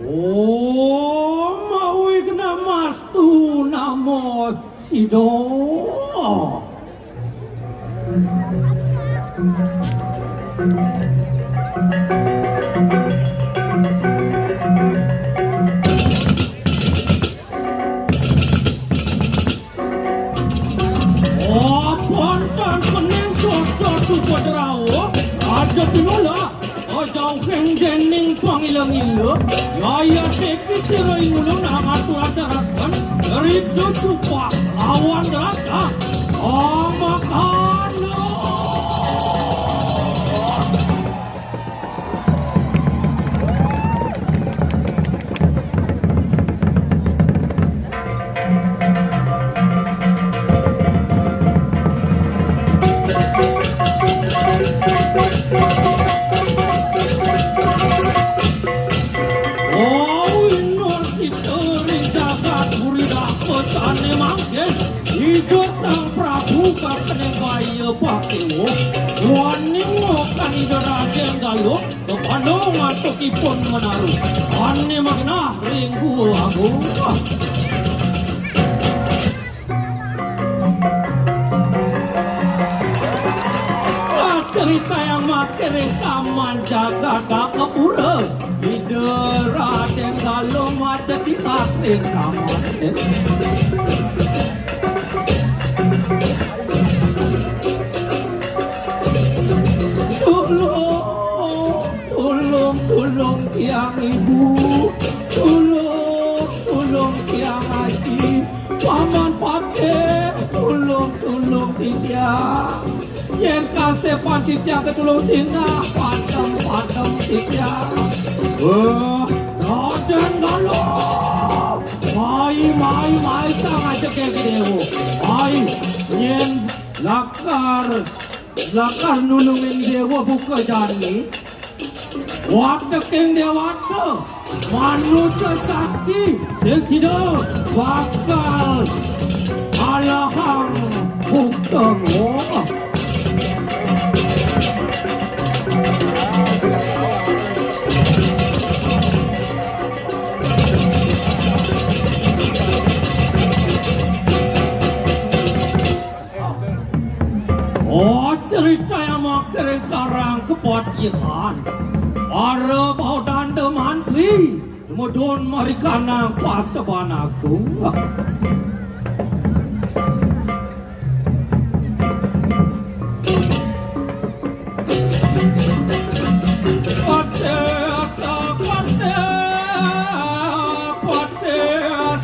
Oh, mawig na mastu namo sido. Oh, pantan kening sosok padrawo. Aja tinola. Jauh kening pangilang-ilang. Yaya teki sirai mulung nang atur acarakan. Dari itu supa awan rata. Makan. Hidup sang Prabu kakening bayi pakewo wani ngokan idarajen galo kepandong atokipun menaruh ane magna ringgu aku cerita yang makin kaman jaga kakapura idarajen galo maca cilaking kaman Tolong tiang ibu, tolong tiang haji, paman pate, tolong tiang. Yang kasih panci tiang ketulung sinah, padam tiang. Raden Galuh, mai sangat cekek dewo, mai nyen lakar nulungin dewa buka jani. Wata keng dewata manusia sakti sesida bakal alahang hukang cerita yang makin karang kepatihan para baudanda mantri kemudian marikana pasaban agung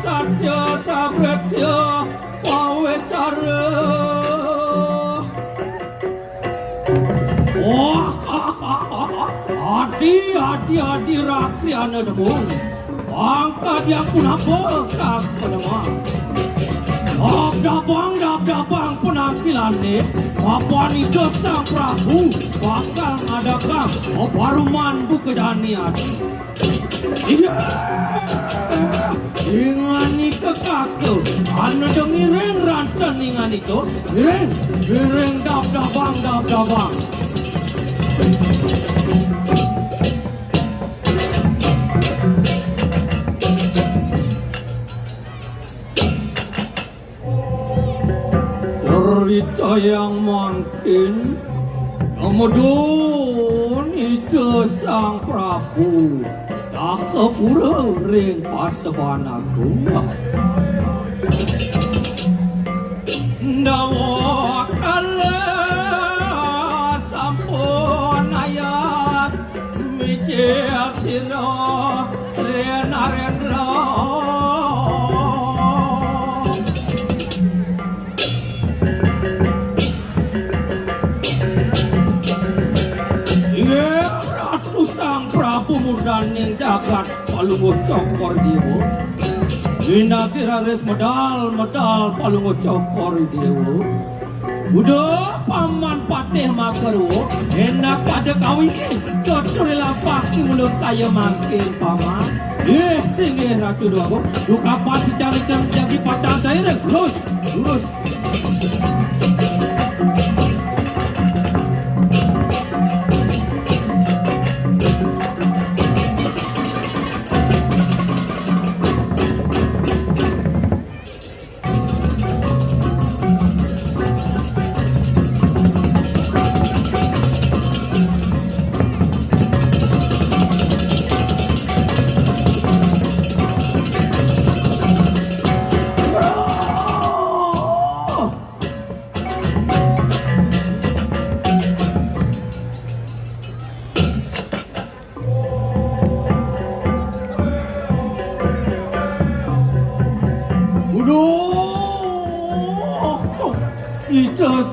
satya sabretya pawecara Adi rakri ana demun angka dia pun apa kak penema dabang penampilan ni apa ni dosa Prabu bakal adakah baruman buka janian iya ingan ni kekak tu ana dengiring rantan ingan itu giring dabang cerita yang makin kemudian itu sang Prabu dah kepura ring pasaban agung dawa kala sampun ayat mijil sira Sri Narendra dan yang jagat palungo cokor dewo winakira res medal palungo cokor dewo udah paman patih makarwo enak pada kawin cocor lapaki mulut kaya makin paman singgih ratu dua ko duka pasti carikan jadi pacar saya lurus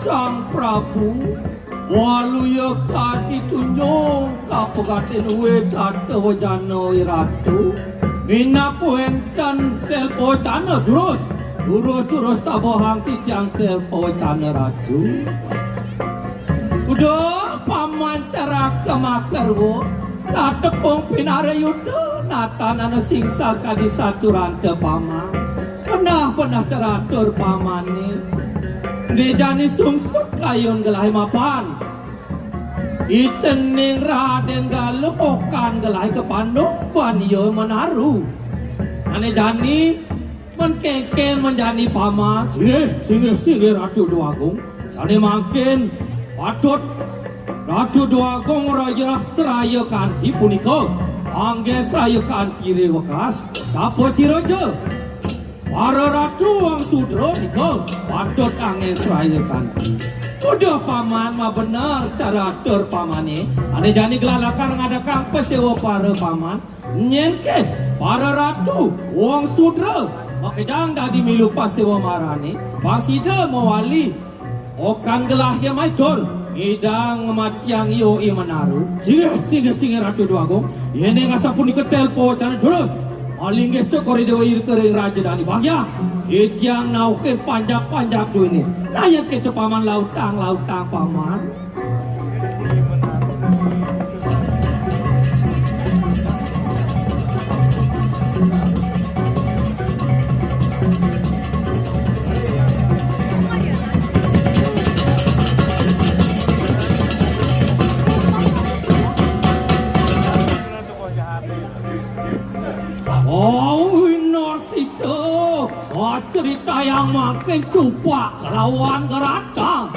Sang Prabu waluya kati tunyong kapagatin uwe tata wajana iratu minapu enten telpo wajana durus tabohang tijang telpo wajana ratu udah paman cara kemakarwo satepong pinara yuda natanana singsa kadi satu rante paman pernah teratur paman nih Dijani sungsuk kayon gelai mapan Icening raden galokan gelai ke Bandung Ban iyo menaruh Ane jani menkeken menjani paman Singe Ratu Duagung Sani makin patut Ratu Duagung raya seraya kanti punika Angge seraya kanti rewakas Sapo si rojo Para ratu wang sudra nika patut angin seraya kanti. Udah paman mah benar cara atur pamane. Ane jani gelalakar ngadakang pesewa para paman. Nyenke para ratu wang sudra. Maka jang dadi milu pesewa marane. Bang sida mawali. Okan gelah ya maitor. Idang matiang iyo menaru. Singe Ratu Duagung. Yene ngasapun iketelpo cara terus. Aling gesto koridor kering raja dani bagya. Itiang nauke panjak tu ini. Layak ke paman lautang paman. Oh, North itu cerita yang makin cupak lawan geratang.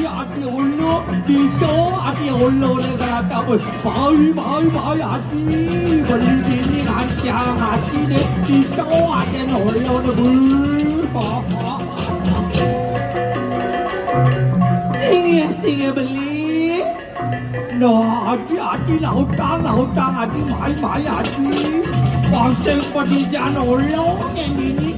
Adi ulo, dito adi ulo ni geratang. Bye, adi beli bini rancang adi ni dito adi ulo ni Singe beli. No, adi lautang adi mai adi. Bangsa padijan ulo yang ini.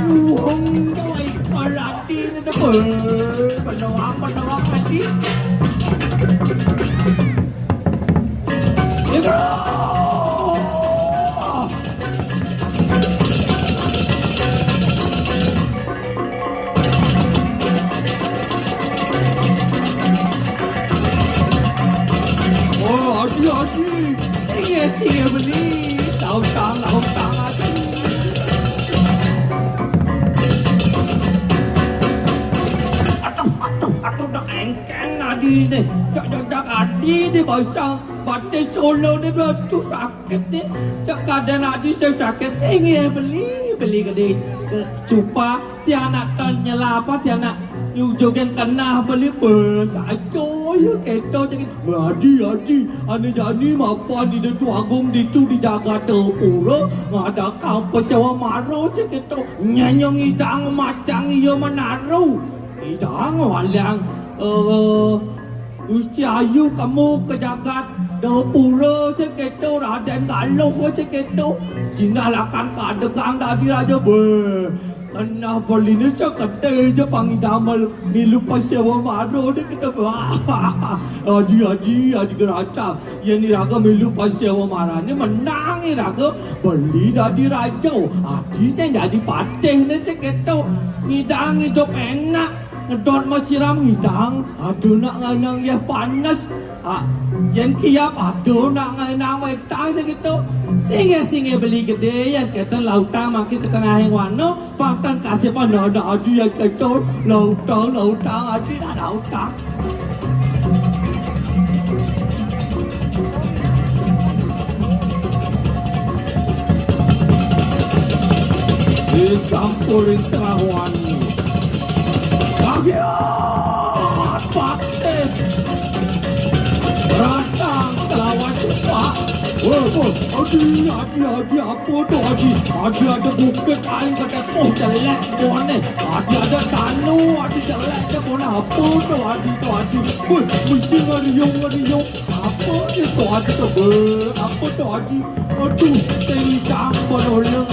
Luhung kau ikal hati ni tu penuang hati. Oh, hati. Singe beli. Lautang hati. Aku dah engkang adi ni. Jak adi ni bangsa batin solo ni tu sakit ni. Jak kadang adi saya sakit singe beli gede. Cupa tiada tanya apa tiada jogen kena beli bersajo ya keto jadi adi ane jani mapan di tu agung di tu dijaga tepura ada kau pesewa maro seketo nyanyong idang macang iyo menaruh idang walang Gusti ayu kamu ke jagat Dapura seketo raden galuh seketo sinalakan kadegang dadi raja kena beli ni cakate je pangidamal milu pasewa maro ni kita aji gerata yang ni raga milu pasewa mara ni menang ni raga beli dadi raja aji jadi patih ni seketo ngidang hidup enak ngedot masiram ngidang aduh nak nganang ya panas yang kiap aduh nak nganang wetang segitu singe beli gede yang kata lautang makin ke tengah yang wano paktan kasih pada aduh yang kata lautang aduh dah lautang disampurin tengah wani bagian paten ratang kelawan cepat Adi, apa tu Adi? Adi ada bukit air kata oh jelek kau ni. Adi ada tanu, Adi jelek kau ni. Apa tu Adi tu Adi? Mesti ngariung. Apa ni tu Adi tu? Apa tu Adi? Aduh, tencang bolong.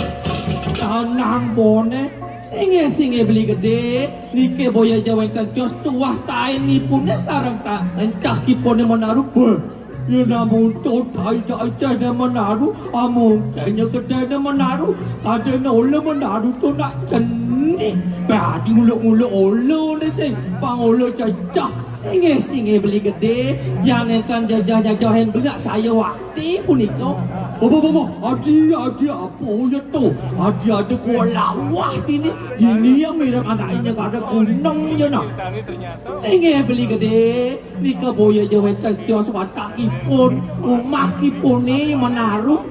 Tanang bone. Singe beli gede. Nike boya jawan kan jos tuah tai ni pun sarang tak. Encah kipone menaruh. Ya namun tu tai jai na menaruh. Among kanya kedai na menaruh. Ada na olah menaruh tu nak ceni. Badi ulu ulu ni sing. Pang ulu jajah. Singe beli gede. Jangan kan jajah hen beli saya waktu pun ikau. Adi apa ya tu? Adi ada kuah lawah ini. Ini yang merah anaknya ada kunang je nak. Singe beli gede. Ni keboya jawa kios watak kipun. Umah kipun ni menaruh.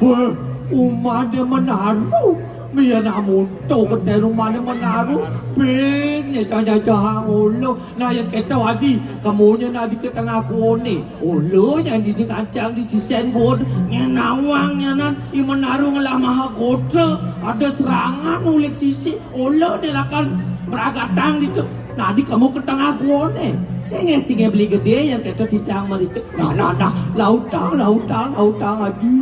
Umah dia menaruh. Mia namun tu kedai rumah dia menaruh. Pin jajah ulu. Nah yang kata Adi, kamunya nak di ketengah kau ni. Ulu yang di kancang di sisen kau. Nawangnya nan, i menaruh ngelah maha kota. Ada serangan ulik sisi. Ulu dia lakan beragatang di nah di kamu ketengah kau ni. Singe beli gede yang kata cicang mereka. Nah, lautang Adi.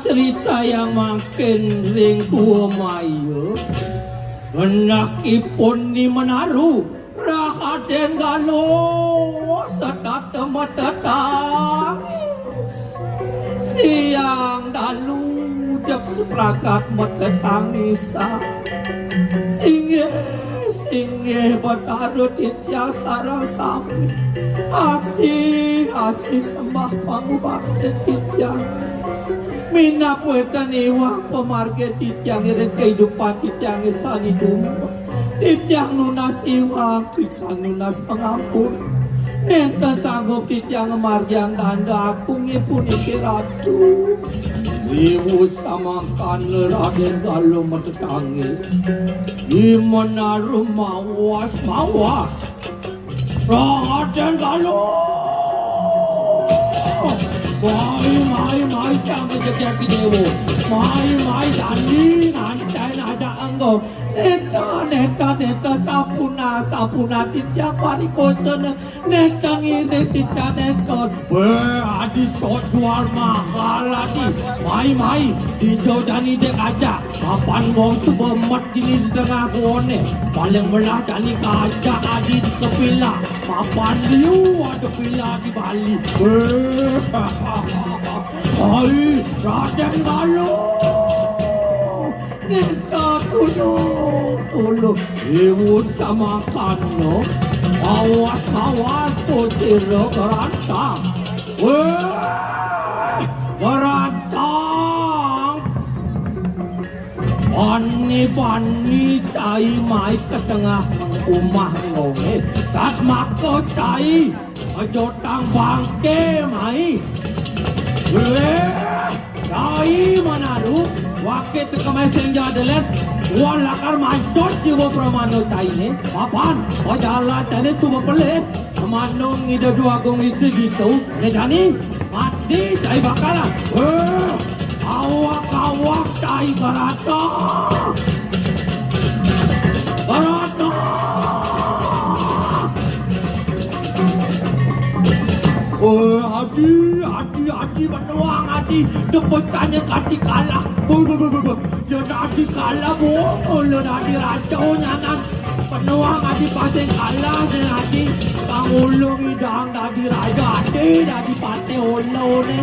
Cerita yang makin ringku mayu benak ipun ni menaruh Rahaden Galuh sedat mata tangis siang dalu jak seprakat mata tangisan singe bertaruh titia sarang sami asih sembah kamu bakti titia Mina puetan iwang pemarga titiang ireng kehidupan titiang isani dunia. Titiang nunas iwang, titiang nunas pengampun. Nenta sanggup titiang margiang danda aku ngipun ikiratu. Ibu samakan Raden Galuh metetangis. Imenaruh mawas. Raden Galuh. Mai sama jaga video. Mai dani nantai nada anggo. Neta sapuna tijak pari kosan. Neta ngire tijak neta. Adi shot jual mahal lagi. Mai hijau jani dek aja. Kapan mau sebemat ini di tengah kone. Paling melah jani kaca adi di kepila. Papan liu ada pila di Bali. Hai Raden Galuh. Nenta tolong. Ibu samakan no. Awas putiro gerantang. Gerantang. Pani cai mai ke tengah rumah nonge. Saat mako cai. Jotang bangke mai. Cai menaruh. Wakil kemesin jadalan. Walakar mancot jiwa pramano cai ni. Papan. Jala cai ni subuh pelih. Manung ida dua gong istri gitu. Nejani. Mati cai bakalan. Awak cai barata. Adi menuang Adi. Depetannya Adi kalah. Ya Adi kalah boleh Adi racaunya nan. Penuang Adi pasang kalah dan Adi pangulung hidang Adi raja Adi pate holo ni.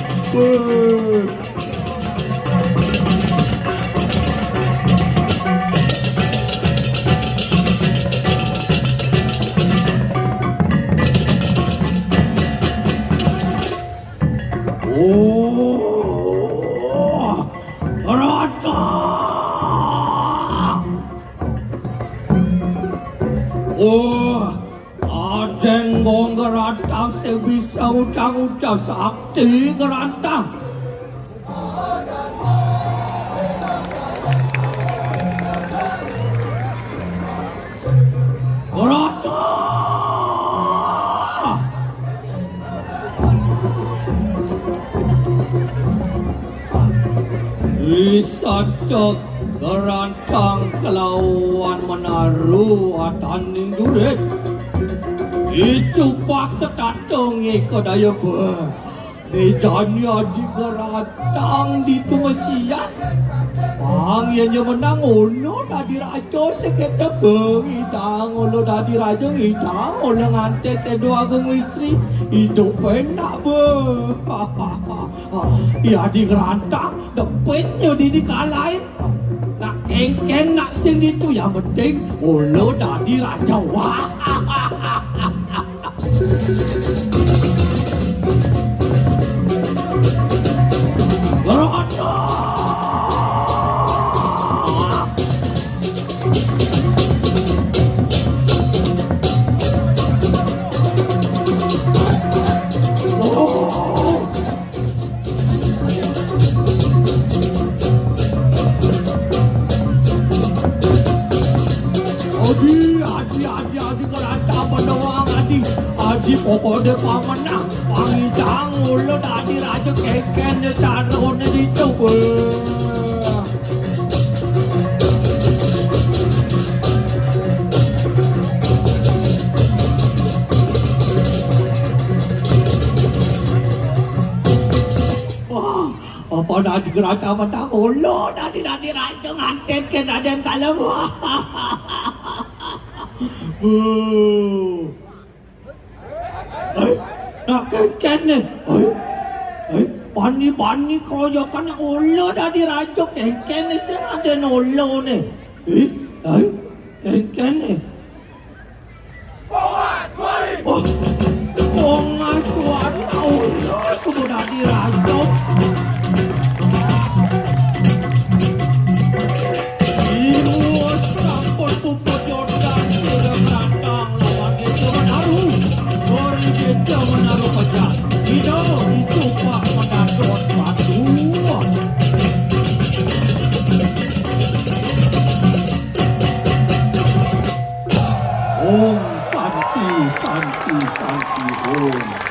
Oh, Aden ngong gerantang sebisa ucap-ucap sakti gerantang. Gerantang! Isatok gerantang kelawan menaruh ataning durit. Itu paksa datang ke daya ber. Mejanya di gerantang di tumasian. Ang yang menang ulo dadi raja sekitar berhidang ulo dadi raja hidang ulo ngantek kedua agung istri hidup enak ber. Ya di gerantang depannya di kalain. Nak engken nak sing itu yang penting ulo dadi raja. Wah. Adi kerajaan mendoang Adi pokoknya pamanah pangidang ulo tadi raja keken carone dicoba. Wah, apa tadi kerajaan menang ulo tadi raja ngantek ke ada yang kalem. Nak keken ni. Bani keroyokan ulo dari raja keken ni sing ada ulo ni. Keken ni. Pongat suara ulo tu dari raja. Itu Pak Mendados Batu. Om Santi Om.